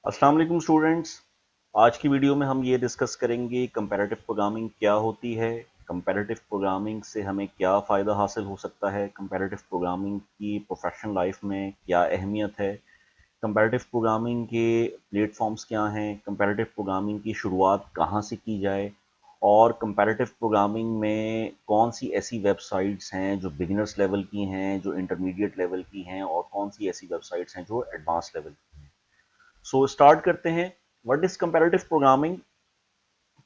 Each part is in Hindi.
अस्सलाम वालेकुम स्टूडेंट्स। आज की वीडियो में हम ये डिस्कस करेंगे कंपैरेटिव प्रोग्रामिंग क्या होती है, कंपैरेटिव प्रोग्रामिंग से हमें क्या फ़ायदा हासिल हो सकता है, कंपैरेटिव प्रोग्रामिंग की प्रोफेशनल लाइफ में क्या अहमियत है, कंपैरेटिव प्रोग्रामिंग के प्लेटफॉर्म्स क्या हैं, कंपैरेटिव प्रोग्रामिंग की शुरुआत कहाँ से की जाए और कंपैरेटिव प्रोग्रामिंग में कौन सी ऐसी वेबसाइट्स हैं जो बिगिनर्स लेवल की हैं, जो इंटरमीडिएट लेवल की हैं और कौन सी ऐसी वेबसाइट्स हैं जो एडवांस लेवल की हैं। सो स्टार्ट करते हैं। What is comparative programming?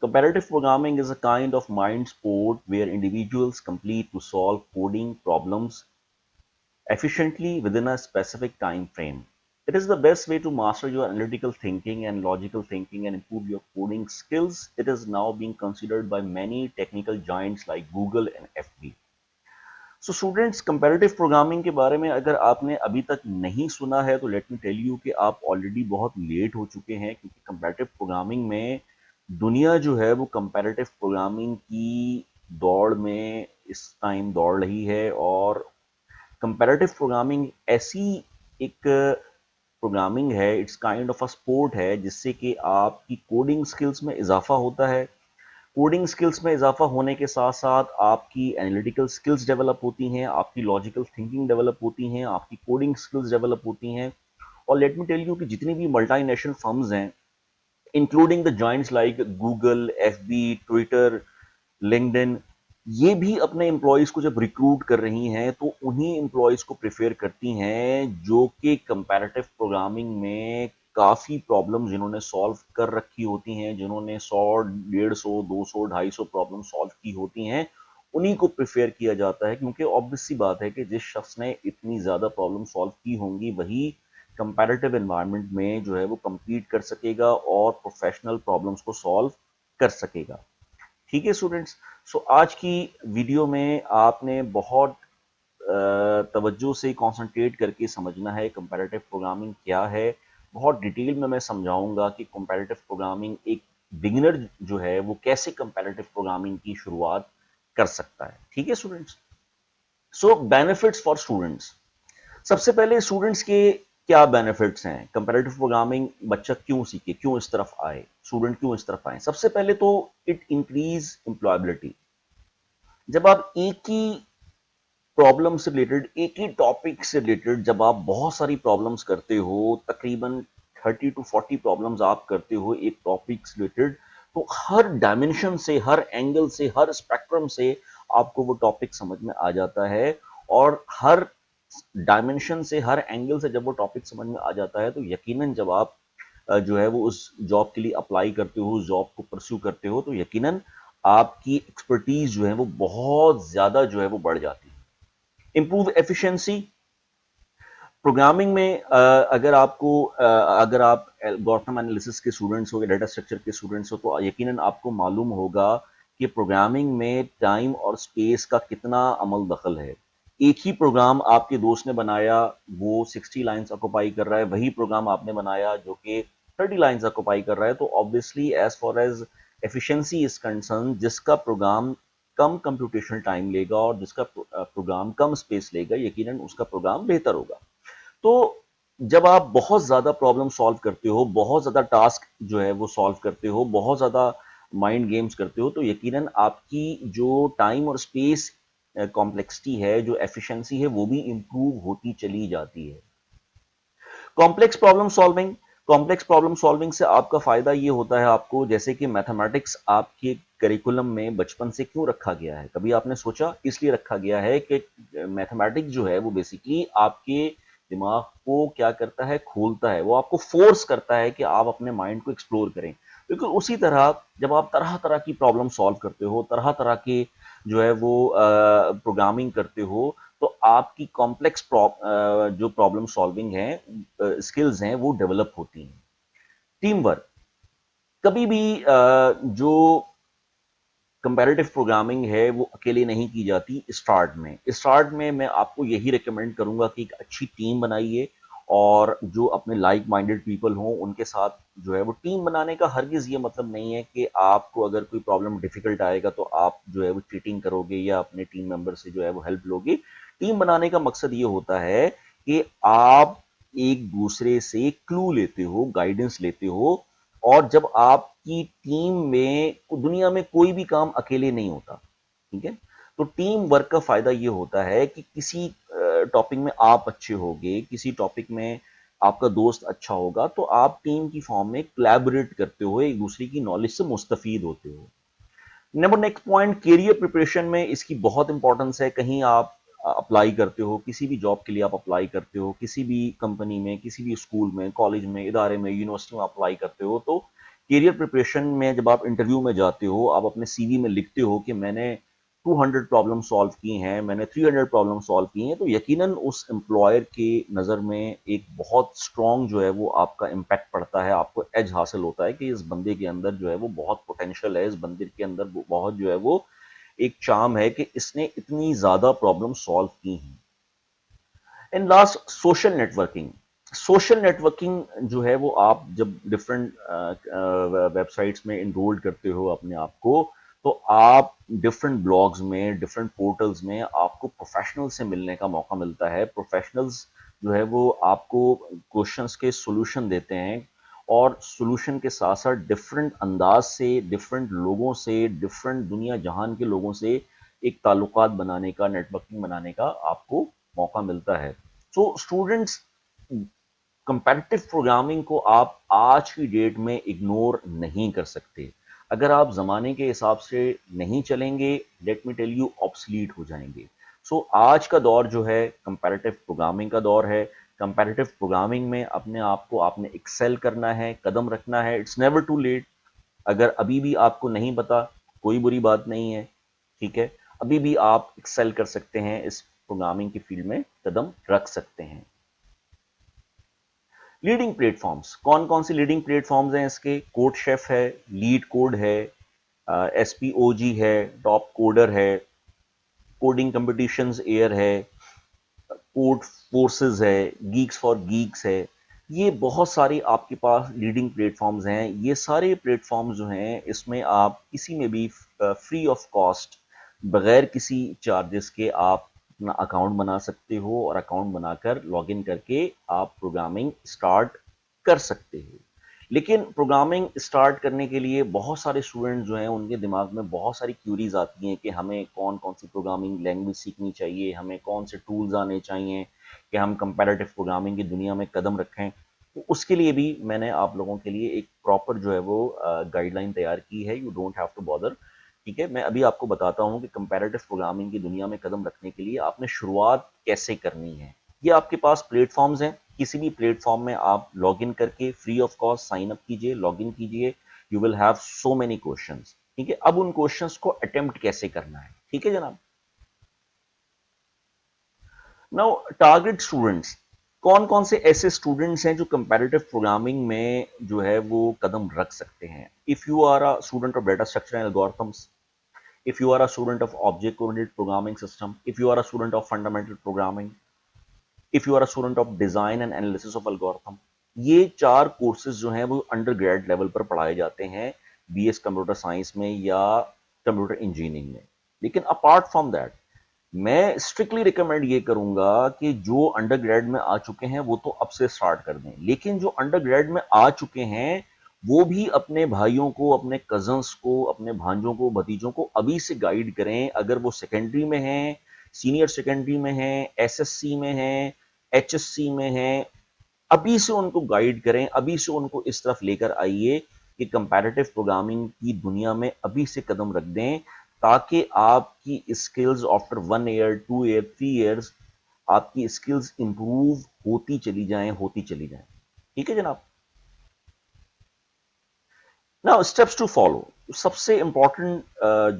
Comparative programming is a kind of mind sport where individuals compete to solve coding problems efficiently within a specific time frame. It is the best way to master your analytical thinking and logical thinking and improve your coding skills. It is now being considered by many technical giants like Google and FB. So students, comparative programming के बारे में अगर आपने अभी तक नहीं सुना है तो लेट मी टेल यू कि आप ऑलरेडी बहुत लेट हो चुके हैं, क्योंकि कंपैरेटिव प्रोग्रामिंग में दुनिया जो है वो कंपैरेटिव प्रोग्रामिंग की दौड़ में इस टाइम दौड़ रही है। और कंपैरेटिव प्रोग्रामिंग ऐसी एक प्रोग्रामिंग है, it's kind of a sport है जिससे कि आपकी कोडिंग स्किल्स में इजाफा होता है। कोडिंग स्किल्स में इजाफा होने के साथ साथ आपकी एनालिटिकल स्किल्स डेवलप होती हैं, आपकी लॉजिकल थिंकिंग डेवलप होती हैं, आपकी कोडिंग स्किल्स डेवलप होती हैं। और लेट मी टेल यू कि जितनी भी मल्टीनेशनल फर्म्स हैं, including the joints like Google, FB, Twitter, LinkedIn, ये भी अपने एम्प्लॉयज़ को जब रिक्रूट कर रही हैं तो उन्हीं एम्प्लॉयज़ को प्रेफर करती हैं जो कि कंपैरेटिव प्रोग्रामिंग में काफ़ी प्रॉब्लम जिन्होंने सॉल्व कर रखी होती हैं, जिन्होंने 100, 150, 200, 250 प्रॉब्लम सॉल्व की होती हैं, उन्हीं को प्रेफर किया जाता है, क्योंकि ऑब्वियस सी बात है कि जिस शख्स ने इतनी ज़्यादा प्रॉब्लम सॉल्व की होंगी वही कंपैरेटिव एनवायरनमेंट में जो है वो compete कर सकेगा और प्रोफेशनल प्रॉब्लम्स को सॉल्व कर सकेगा। ठीक है स्टूडेंट्स। सो आज की वीडियो में आपने बहुत तवज्जो से कंसंट्रेट करके समझना है कंपैरेटिव प्रोग्रामिंग क्या है। बहुत डिटेल में मैं समझाऊंगा कि कंपैरेटिव प्रोग्रामिंग एक बिगिनर जो है वो कैसे कंपैरेटिव प्रोग्रामिंग की शुरुआत कर सकता है। ठीक है students. So benefits for students. सबसे पहले स्टूडेंट्स के क्या बेनिफिट्स हैं, कंपैरेटिव प्रोग्रामिंग बच्चा क्यों सीखे, क्यों इस तरफ आए, स्टूडेंट क्यों इस तरफ आए? सबसे पहले तो इट इंक्रीज एम्प्लॉयबिलिटी। जब आप एक ही प्रॉब्लम से रिलेटेड, एक ही टॉपिक से रिलेटेड जब आप बहुत सारी प्रॉब्लम्स करते हो, तकरीबन 30 to 40 प्रॉब्लम्स आप करते हो एक टॉपिक से रिलेटेड, तो हर डायमेंशन से, हर एंगल से, हर स्पेक्ट्रम से आपको वो टॉपिक समझ में आ जाता है। और हर डायमेंशन से, हर एंगल से जब वो टॉपिक समझ में आ जाता है तो यकीनन जब आप जो है वो उस जॉब के लिए अप्लाई करते हो, उस जॉब को परस्यू करते हो, तो यकीनन आपकी एक्सपर्टीज जो है वो बहुत ज्यादा जो है वो बढ़ जाती है। Improve efficiency. प्रोग्रामिंग में अगर आप एल्गोरिथम एनालिसिस के स्टूडेंट्स हो या डाटा स्ट्रक्चर के स्टूडेंट्स हो तो यकीनन आपको मालूम होगा कि प्रोग्रामिंग में टाइम और स्पेस का कितना अमल दखल है। एक ही प्रोग्राम आपके दोस्त ने बनाया, वो 60 लाइंस ऑक्युपाई कर रहा है, वही प्रोग्राम आपने बनाया जो कि 30 लाइंस ऑक्युपाई कर रहा है, तो obviously as far as efficiency is concern, जिसका प्रोग्राम कम कंप्यूटेशनल टाइम लेगा और जिसका प्रोग्राम कम स्पेस लेगा, यकीनन उसका प्रोग्राम बेहतर होगा। तो जब आप बहुत ज़्यादा प्रॉब्लम सॉल्व करते हो, बहुत ज़्यादा टास्क जो है वो सॉल्व करते हो, बहुत ज़्यादा माइंड गेम्स करते हो, तो यकीनन आपकी जो टाइम और स्पेस कॉम्प्लेक्सिटी है, जो एफिशिएंसी है, वो भी इम्प्रूव होती चली जाती है। Complex problem solving. Complex problem solving से आपका फायदा ये होता है, आपको जैसे कि मैथमेटिक्स आपके करिकुलम में बचपन से क्यों रखा गया है, कभी आपने सोचा? इसलिए रखा गया है कि मैथमेटिक्स जो है वो बेसिकली आपके दिमाग को क्या करता है, खोलता है, वो आपको फोर्स करता है कि आप अपने माइंड को एक्सप्लोर करें। बिल्कुल उसी तरह जब आप तरह तरह की प्रॉब्लम सॉल्व करते हो, तरह तरह के जो है वो प्रोग्रामिंग करते हो, तो आपकी कॉम्प्लेक्स जो प्रॉब्लम सॉल्विंग है, स्किल्स हैं, वो डेवलप होती हैं। Team work. कभी भी जो कंपैरेटिव प्रोग्रामिंग है वो अकेले नहीं की जाती। स्टार्ट में मैं आपको यही रिकमेंड करूंगा कि एक अच्छी टीम बनाइए और जो अपने लाइक माइंडेड पीपल हों उनके साथ जो है वो टीम बनाने का हरगिज ये मतलब नहीं है कि आपको अगर कोई प्रॉब्लम डिफिकल्ट आएगा तो आप जो है वो चीटिंग करोगे या अपने टीम मेंबर से जो है वो हेल्प लोगे। टीम बनाने का मकसद ये होता है कि आप एक दूसरे से क्लू लेते हो, गाइडेंस लेते हो। और जब आपकी टीम में दुनिया में कोई भी काम अकेले नहीं होता, ठीक है? तो टीम वर्क का फायदा ये होता है कि किसी टॉपिक में आप अच्छे होगे, किसी टॉपिक में आपका दोस्त अच्छा होगा, तो आप टीम की फॉर्म में कोलैबोरेट करते हो, एक दूसरे की नॉलेज से मुस्तफीद होते हो। Number next point, career preparation में इसकी बहुत इंपॉर्टेंस है। कहीं आप अप्लाई करते हो, किसी भी जॉब के लिए आप अप्लाई करते हो, किसी भी कंपनी में, किसी भी स्कूल में, कॉलेज में, इदारे में, यूनिवर्सिटी में अप्लाई करते हो, तो करियर प्रिपरेशन में जब आप इंटरव्यू में जाते हो, आप अपने सीवी में लिखते हो कि मैंने 200 प्रॉब्लम सॉल्व की हैं, मैंने 300 प्रॉब्लम सॉल्व की हैं, तो यकीनन उस एम्प्लॉयर के नज़र में एक बहुत स्ट्रॉन्ग जो है वो आपका इम्पैक्ट पड़ता है, आपको एज हासिल होता है कि इस बंदे के अंदर जो है वो बहुत पोटेंशियल है, इस बंदे के अंदर बहुत जो है वो एक चार्म है कि इसने इतनी ज़्यादा प्रॉब्लम सॉल्व की हैं। And last, social networking. Social networking जो है वो आप जब डिफरेंट वेबसाइट्स में इनरोल करते हो अपने आप को, तो आप डिफरेंट ब्लॉग्स में, डिफरेंट पोर्टल्स में आपको प्रोफेशनल से मिलने का मौका मिलता है। प्रोफेशनल्स जो है वो आपको क्वेश्चंस के सॉल्यूशन देते हैं, और सॉल्यूशन के साथ साथ डिफरेंट अंदाज से, डिफरेंट लोगों से, डिफरेंट दुनिया जहान के लोगों से एक ताल्लुकात बनाने का, नेटवर्किंग बनाने का आपको मौका मिलता है। सो स्टूडेंट्स, कंपैरेटिव प्रोग्रामिंग को आप आज की डेट में इग्नोर नहीं कर सकते। अगर आप ज़माने के हिसाब से नहीं चलेंगे, let me tell you, obsolete हो जाएंगे। सो आज का दौर जो है कंपैरेटिव प्रोग्रामिंग का दौर है। कंपैरेटिव प्रोग्रामिंग में अपने आप को आपने एक्सेल करना है, कदम रखना है। It's never too late. अगर अभी भी आपको नहीं पता, कोई बुरी बात नहीं है, ठीक है? अभी भी आप एक्सेल कर सकते हैं, इस प्रोग्रामिंग की फील्ड में कदम रख सकते हैं। लीडिंग प्लेटफॉर्म्स, कौन कौन सी लीडिंग प्लेटफॉर्म्स हैं इसके? कोड शेफ है, लीड कोड है, एसपीओजी है, टॉप कोडर है, कोडिंग कंपटीशंस एयर है, कोड फोर्सेस है, गीक्स फॉर गीक्स है। ये बहुत सारे आपके पास लीडिंग प्लेटफॉर्म्स हैं। ये सारे प्लेटफॉर्म्स जो हैं, इसमें आप किसी में भी फ्री ऑफ कॉस्ट, बगैर किसी चार्जेस के आप अपना अकाउंट बना सकते हो, और अकाउंट बनाकर लॉगिन करके आप प्रोग्रामिंग स्टार्ट कर सकते हो। लेकिन प्रोग्रामिंग स्टार्ट करने के लिए बहुत सारे स्टूडेंट जो हैं, उनके दिमाग में बहुत सारी क्यूरीज आती हैं कि हमें कौन कौन सी प्रोग्रामिंग लैंग्वेज सीखनी चाहिए, हमें कौन से टूल्स आने चाहिए कि हम कंपैरेटिव प्रोग्रामिंग की दुनिया में कदम रखें। तो उसके लिए भी मैंने आप लोगों के लिए एक प्रॉपर जो है वो गाइडलाइन तैयार की है। You don't have to bother, ठीक है? मैं अभी आपको बताता हूँ कि कंपैरेटिव प्रोग्रामिंग की दुनिया में कदम रखने के लिए आपने शुरुआत कैसे करनी है। ये आपके पास प्लेटफॉर्म्स हैं, किसी भी प्लेटफॉर्म में आप लॉग इन करके free of cost sign up कीजिए, लॉग इन कीजिए। You will have so many questions, ठीक है? अब उन क्वेश्चंस को अटेम्प्ट कैसे करना है, ठीक है जनाब? Now, target students. कौन कौन से ऐसे स्टूडेंट्स हैं जो कंपैरेटिव प्रोग्रामिंग में जो है वो कदम रख सकते हैं? If you are a student of data structure and algorithms, if you are a student of object oriented programming system, if you are a student of fundamental programming, if you are a student of design and analysis of algorithm, ये चार कोर्सेज जो हैं वो अंडर ग्रेड लेवल पर पढ़ाए जाते हैं बीएस कंप्यूटर साइंस में या कंप्यूटर इंजीनियरिंग में। लेकिन अपार्ट फ्रॉम दैट, मैं स्ट्रिक्टली रिकमेंड ये करूंगा कि जो अंडर ग्रेड में आ चुके हैं वो तो अब से स्टार्ट कर दें, लेकिन जो अंडर ग्रेड में आ चुके हैं वो भी अपने भाइयों को, अपने कजन्स को, अपने भांजों को, भतीजों को अभी से गाइड करें। अगर वो सेकेंडरी में हैं, सीनियर सेकेंडरी में हैं, एसएससी में हैं, एचएससी में हैं, अभी से उनको गाइड करें, अभी से उनको इस तरफ लेकर आइए कि कंपैरेटिव प्रोग्रामिंग की दुनिया में अभी से कदम रख दें, ताकि आपकी skills after 1 year, 2 year, 3 years आपकी स्किल्स इंप्रूव होती चली जाएं, होती चली जाएं। ठीक है जनाब? Now, steps to follow. सबसे इंपॉर्टेंट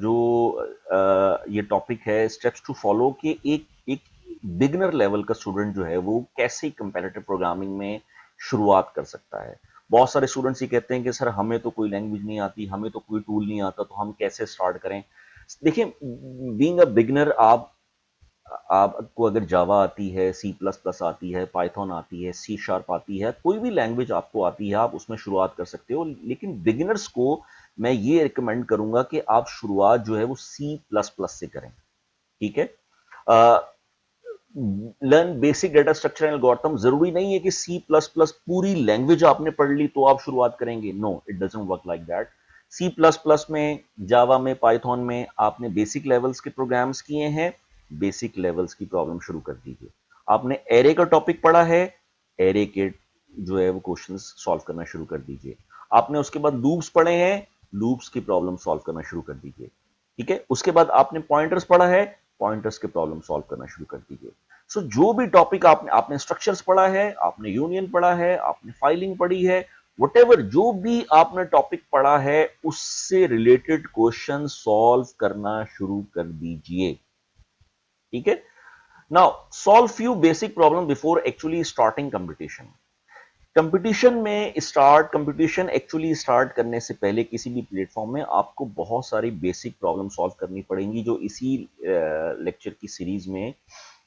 जो ये टॉपिक है, स्टेप्स टू फॉलो, कि एक एक बिगनर लेवल का स्टूडेंट जो है वो कैसे कंपैरेटिव प्रोग्रामिंग में शुरुआत कर सकता है। बहुत सारे स्टूडेंट्स ये कहते हैं कि सर हमें तो कोई लैंग्वेज नहीं आती, हमें तो कोई टूल नहीं आता, तो हम कैसे स्टार्ट करें? देखिए, बीइंग अ बिगनर, आपको अगर जावा आती है, सी प्लस प्लस आती है, पाइथन आती है, सी शार्प आती है, कोई भी लैंग्वेज आपको आती है, आप उसमें शुरुआत कर सकते हो। लेकिन बिगिनर्स को मैं ये रिकमेंड करूंगा कि आप शुरुआत जो है वो सी प्लस प्लस से करें, ठीक है? Learn basic data structure and algorithm. जरूरी नहीं है कि सी प्लस प्लस पूरी लैंग्वेज आपने पढ़ ली तो आप शुरुआत करेंगे। No, it doesn't work like that. C plus plus में, जावा में, पाइथन में आपने बेसिक लेवल्स के प्रोग्राम्स किए हैं, बेसिक लेवल्स की प्रॉब्लम शुरू कर दीजिए। आपने एरे का टॉपिक पढ़ा है, एरे के जो है वो क्वेश्चंस सॉल्व करना शुरू कर दीजिए। आपने उसके बाद लूप्स पढ़े हैं, लूप्स की प्रॉब्लम सॉल्व करना शुरू कर दीजिए। ठीक है, उसके बाद आपने पॉइंटर्स पढ़ा है, पॉइंटर्स के प्रॉब्लम सॉल्व करना शुरू कर दीजिए। सो जो भी टॉपिक आपने आपने स्ट्रक्चर्स पढ़ा है, आपने यूनियन पढ़ा है, आपने फाइलिंग पढ़ी है, वटेवर जो भी आपने टॉपिक पढ़ा है उससे रिलेटेड क्वेश्चन सॉल्व करना शुरू कर दीजिए। ठीक है, now solve few basic problem before actually starting competition. Competition actually start करने से पहले किसी भी प्लेटफॉर्म में आपको बहुत सारी बेसिक प्रॉब्लम सॉल्व करनी पड़ेंगी, जो इसी लेक्चर की सीरीज में,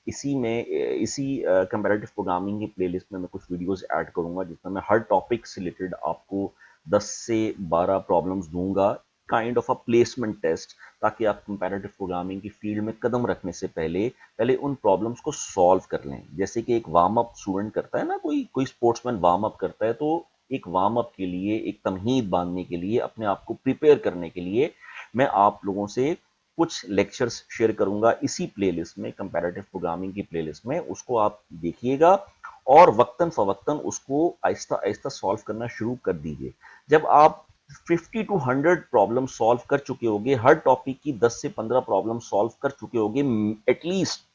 इसी कंपैरेटिव प्रोग्रामिंग की प्लेलिस्ट में मैं कुछ वीडियोस ऐड करूंगा जिसमें मैं हर टॉपिक से रिलेटेड आपको 10 से 12 प्रॉब्लम्स दूंगा, kind of a placement test, ताकि आप कंपैरेटिव प्रोग्रामिंग की फील्ड में कदम रखने से पहले पहले उन प्रॉब्लम्स को सॉल्व कर लें। जैसे कि एक वार्म अप स्टूडेंट करता है ना, कोई कोई स्पोर्ट्समैन वार्म अप करता है, तो एक वार्म अप के लिए, एक तमहीद बांधने के लिए, अपने आप को प्रिपेयर करने के लिए मैं आप लोगों से कुछ लेक्चर्स शेयर करूंगा इसी प्लेलिस्ट में, कंपैरेटिव प्रोग्रामिंग की प्लेलिस्ट में। उसको आप देखिएगा और वक्तन फवक्तन उसको आहिस्ता आहिस्ता सॉल्व करना शुरू कर दीजिए। जब आप 50 टू 100 प्रॉब्लम सॉल्व कर चुके होंगे, हर टॉपिक की 10 से 15 प्रॉब्लम सॉल्व कर चुके होंगे at least,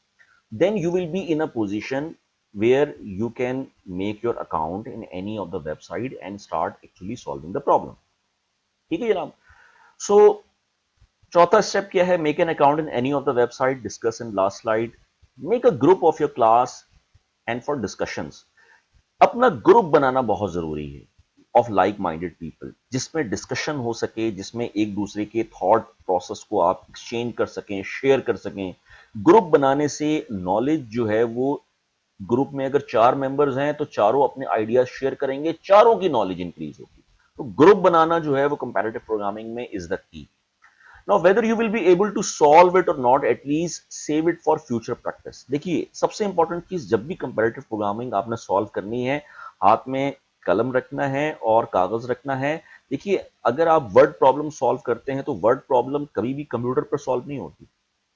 then you will be in a position where you can make your account in any of the website and start actually solving the problem। ठीक है जनाब। सो चौथा स्टेप क्या है? Make an account in any of the website discuss in last slide. Make a group of your class and for discussions. अपना ग्रुप बनाना बहुत जरूरी है ऑफ लाइक माइंडेड पीपल, जिसमें डिस्कशन हो सके, जिसमें एक दूसरे के थॉट प्रोसेस को आप एक्सचेंज कर सकें, शेयर कर सकें। ग्रुप बनाने से नॉलेज जो है वो, ग्रुप में अगर 4 मेंबर्स हैं तो चारों अपने आइडियाज शेयर करेंगे, चारों की नॉलेज इंक्रीज होगी। तो ग्रुप बनाना जो है वो कंपैरेटिव प्रोग्रामिंग में is the key. Now whether you will be able to solve it और not, at least save it for future practice. देखिए, सबसे इंपॉर्टेंट चीज, जब भी कंपैरेटिव प्रोग्रामिंग आपने सॉल्व करनी है, हाथ में कलम रखना है और कागज रखना है। देखिए, अगर आप वर्ड प्रॉब्लम सॉल्व करते हैं तो वर्ड प्रॉब्लम कभी भी कंप्यूटर पर सॉल्व नहीं होती।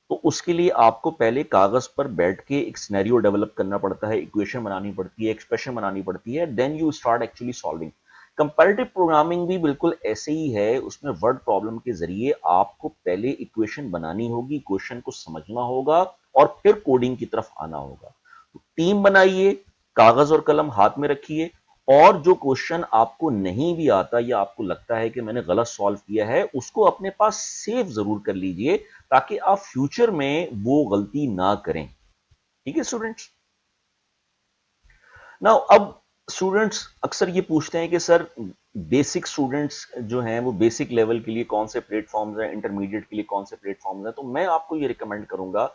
तो उसके लिए आपको पहले कागज पर बैठ के एक सिनेरियो डेवलप करना पड़ता है, इक्वेशन बनानी पड़ती है, एक्सप्रेशन बनानी पड़ती है, then you start actually solving. Comparative programming भी बिल्कुल ऐसे ही है। उसमें वर्ड प्रॉब्लम के जरिए आपको पहले इक्वेशन बनानी होगी, क्वेश्चन को समझना होगा और फिर कोडिंग की तरफ आना होगा। तो टीम बनाइए, कागज और कलम हाथ में रखिए, और जो क्वेश्चन आपको नहीं भी आता या आपको लगता है कि मैंने गलत सॉल्व किया है, उसको अपने पास सेव जरूर कर लीजिए, ताकि आप फ्यूचर में वो गलती ना करें। ठीक है स्टूडेंट्स। नाउ अब स्टूडेंट्स अक्सर ये पूछते हैं कि सर, बेसिक स्टूडेंट्स जो हैं वो बेसिक लेवल के लिए कौन से प्लेटफॉर्म्स हैं, इंटरमीडिएट के लिए कौन से प्लेटफॉर्म्स हैं। तो मैं आपको ये रिकमेंड करूंगा,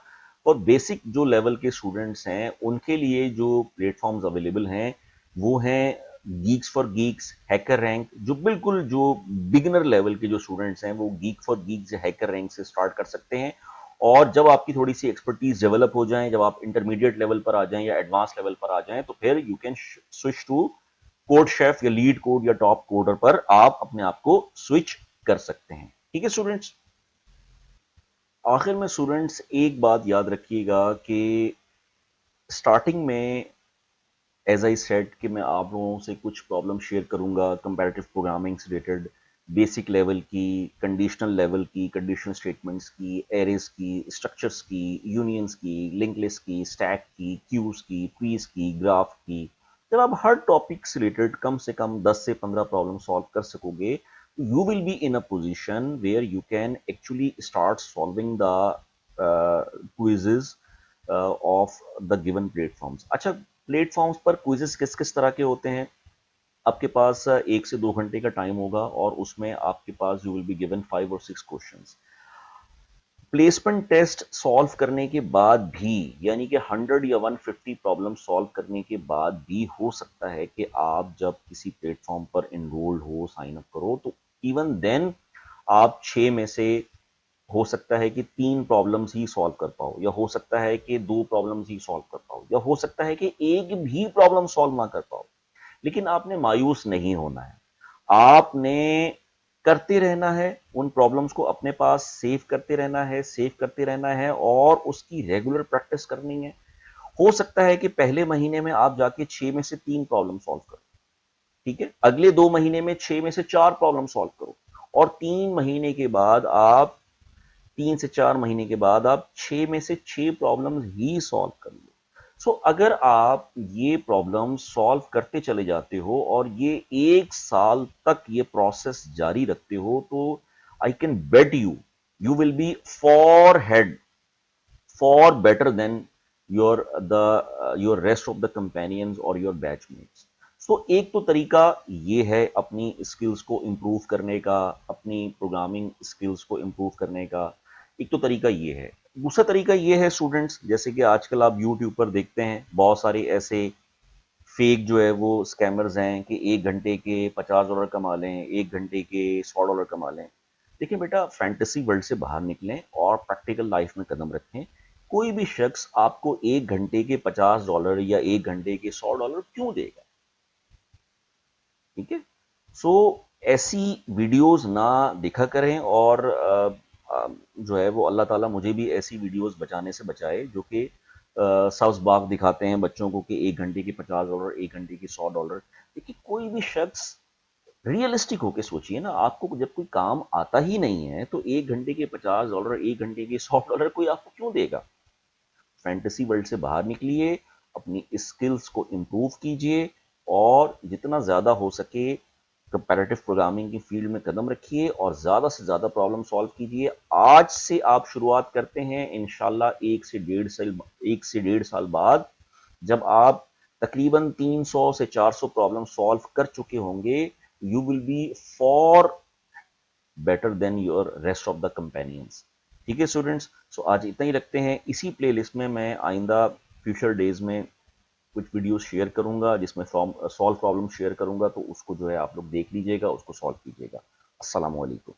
और बेसिक जो लेवल के स्टूडेंट्स हैं उनके लिए जो प्लेटफॉर्म्स अवेलेबल हैं वो हैं Geeks for Geeks, hacker rank. जो बिल्कुल जो बिगिनर लेवल के जो स्टूडेंट्स हैं वो geek for Geeks, hacker rank से स्टार्ट कर सकते हैं। और जब आपकी थोड़ी सी एक्सपर्टीज डेवलप हो जाए, जब आप इंटरमीडिएट लेवल पर आ जाएं या एडवांस लेवल पर आ जाएं, तो फिर you can switch to CodeChef या लीड कोड या टॉप कोडर पर आप अपने आप को स्विच कर सकते हैं। ठीक है स्टूडेंट्स। आखिर में स्टूडेंट्स एक बात याद रखिएगा कि स्टार्टिंग में, एज आई सेड, कि मैं आप लोगों से कुछ प्रॉब्लम शेयर करूंगा कंपैरेटिव प्रोग्रामिंग से रिलेटेड, बेसिक लेवल की, कंडीशनल लेवल की, कंडीशनल स्टेटमेंट्स की, एरेज की, स्ट्रक्चर्स की, यूनियंस की, लिंक लिस्ट की, स्टैक की, क्यूज की, ट्रीज की, ग्राफ की। जब आप हर टॉपिक से रिलेटेड कम से कम 10 से 15 प्रॉब्लम सॉल्व कर सकोगे, you will be in a position where you can actually start solving the quizzes of the given platforms. अच्छा, प्लेटफॉर्म्स पर क्विजेस किस किस तरह के होते हैं? आपके पास 1 से 2 घंटे का टाइम होगा और उसमें आपके पास यू विल बी गिवन 5 और 6 क्वेश्चंस। प्लेसमेंट टेस्ट सॉल्व करने के बाद भी, यानी कि 100 या 150 प्रॉब्लम सॉल्व करने के बाद भी हो सकता है कि आप जब किसी प्लेटफॉर्म पर इनरोल्ड हो, साइन अप करो, तो इवन देन आप 6 में से हो सकता है कि 3 प्रॉब्लम्स ही सॉल्व कर पाओ, या हो सकता है कि 2 प्रॉब्लम्स ही सॉल्व कर पाओ, या हो सकता है कि एक भी प्रॉब्लम सॉल्व ना कर पाओ। लेकिन आपने मायूस नहीं होना है। आपने करते रहना है, उन प्रॉब्लम्स को अपने पास सेव करते रहना है, सेव करते रहना है, और उसकी रेगुलर प्रैक्टिस करनी है। हो सकता है कि पहले महीने में आप जाके 6 में से 3 प्रॉब्लम सॉल्व करो, ठीक है? अगले 2 महीने में 6 में से 4 प्रॉब्लम सॉल्व करो, और 3 महीने के बाद आप 3 से 4 महीने के बाद आप 6 में से 6 प्रॉब्लम्स ही सॉल्व कर लो। सो अगर आप ये प्रॉब्लम सॉल्व करते चले जाते हो और ये 1 साल तक ये प्रोसेस जारी रखते हो, तो I can bet you, you will B for head, far better than your rest of the companions or your batchmates. So एक तो तरीका ये है अपनी स्किल्स को इम्प्रूव करने का, अपनी प्रोग्रामिंग स्किल्स को इम्प्रूव करने का। एक तो तरीका ये है। दूसरा तरीका ये है स्टूडेंट्स, जैसे कि आजकल आप यूट्यूब पर देखते हैं बहुत सारे ऐसे फेक जो है वो स्कैमर्स हैं कि 1 घंटे के $50 कमा लें, 1 घंटे के $100 कमा लें। देखिए बेटा, फैंटेसी वर्ल्ड से बाहर निकलें और प्रैक्टिकल लाइफ में कदम रखें। कोई भी शख्स आपको 1 घंटे के $50 या 1 घंटे के $100 क्यों देगा? ठीक है? सो ऐसी वीडियोस ना देखा करें, और जो है वो अल्लाह ताला मुझे भी ऐसी वीडियोस बचाने से बचाए जो कि सब्ज बाग दिखाते हैं बच्चों को कि 1 घंटे के $50, 1 घंटे के $100। देखिए, कोई भी शख्स रियलिस्टिक होके सोचिए ना, आपको जब कोई काम आता ही नहीं है तो 1 घंटे के $50, 1 घंटे के $100 कोई आपको क्यों देगा? फैंटेसी वर्ल्ड से बाहर निकलिए, अपनी स्किल्स को इम्प्रूव कीजिए, और जितना ज़्यादा हो सके कंपैरेटिव प्रोग्रामिंग की फील्ड में कदम रखिए और ज़्यादा से ज़्यादा प्रॉब्लम सॉल्व कीजिए। आज से आप शुरुआत करते हैं, इंशाल्लाह 1 से 1.5 साल बाद जब आप तकरीबन 300 से 400 प्रॉब्लम सॉल्व कर चुके होंगे, you will B for better than your rest of the companions. ठीक है स्टूडेंट्स, सो आज इतना ही रखते हैं। इसी प्लेलिस्ट में मैं आइंदा फ्यूचर डेज में कुछ वीडियोस शेयर करूंगा जिसमें सॉल्व प्रॉब्लम शेयर करूंगा, तो उसको जो है आप लोग देख लीजिएगा, उसको सॉल्व कीजिएगा। अस्सलाम वालेकुम।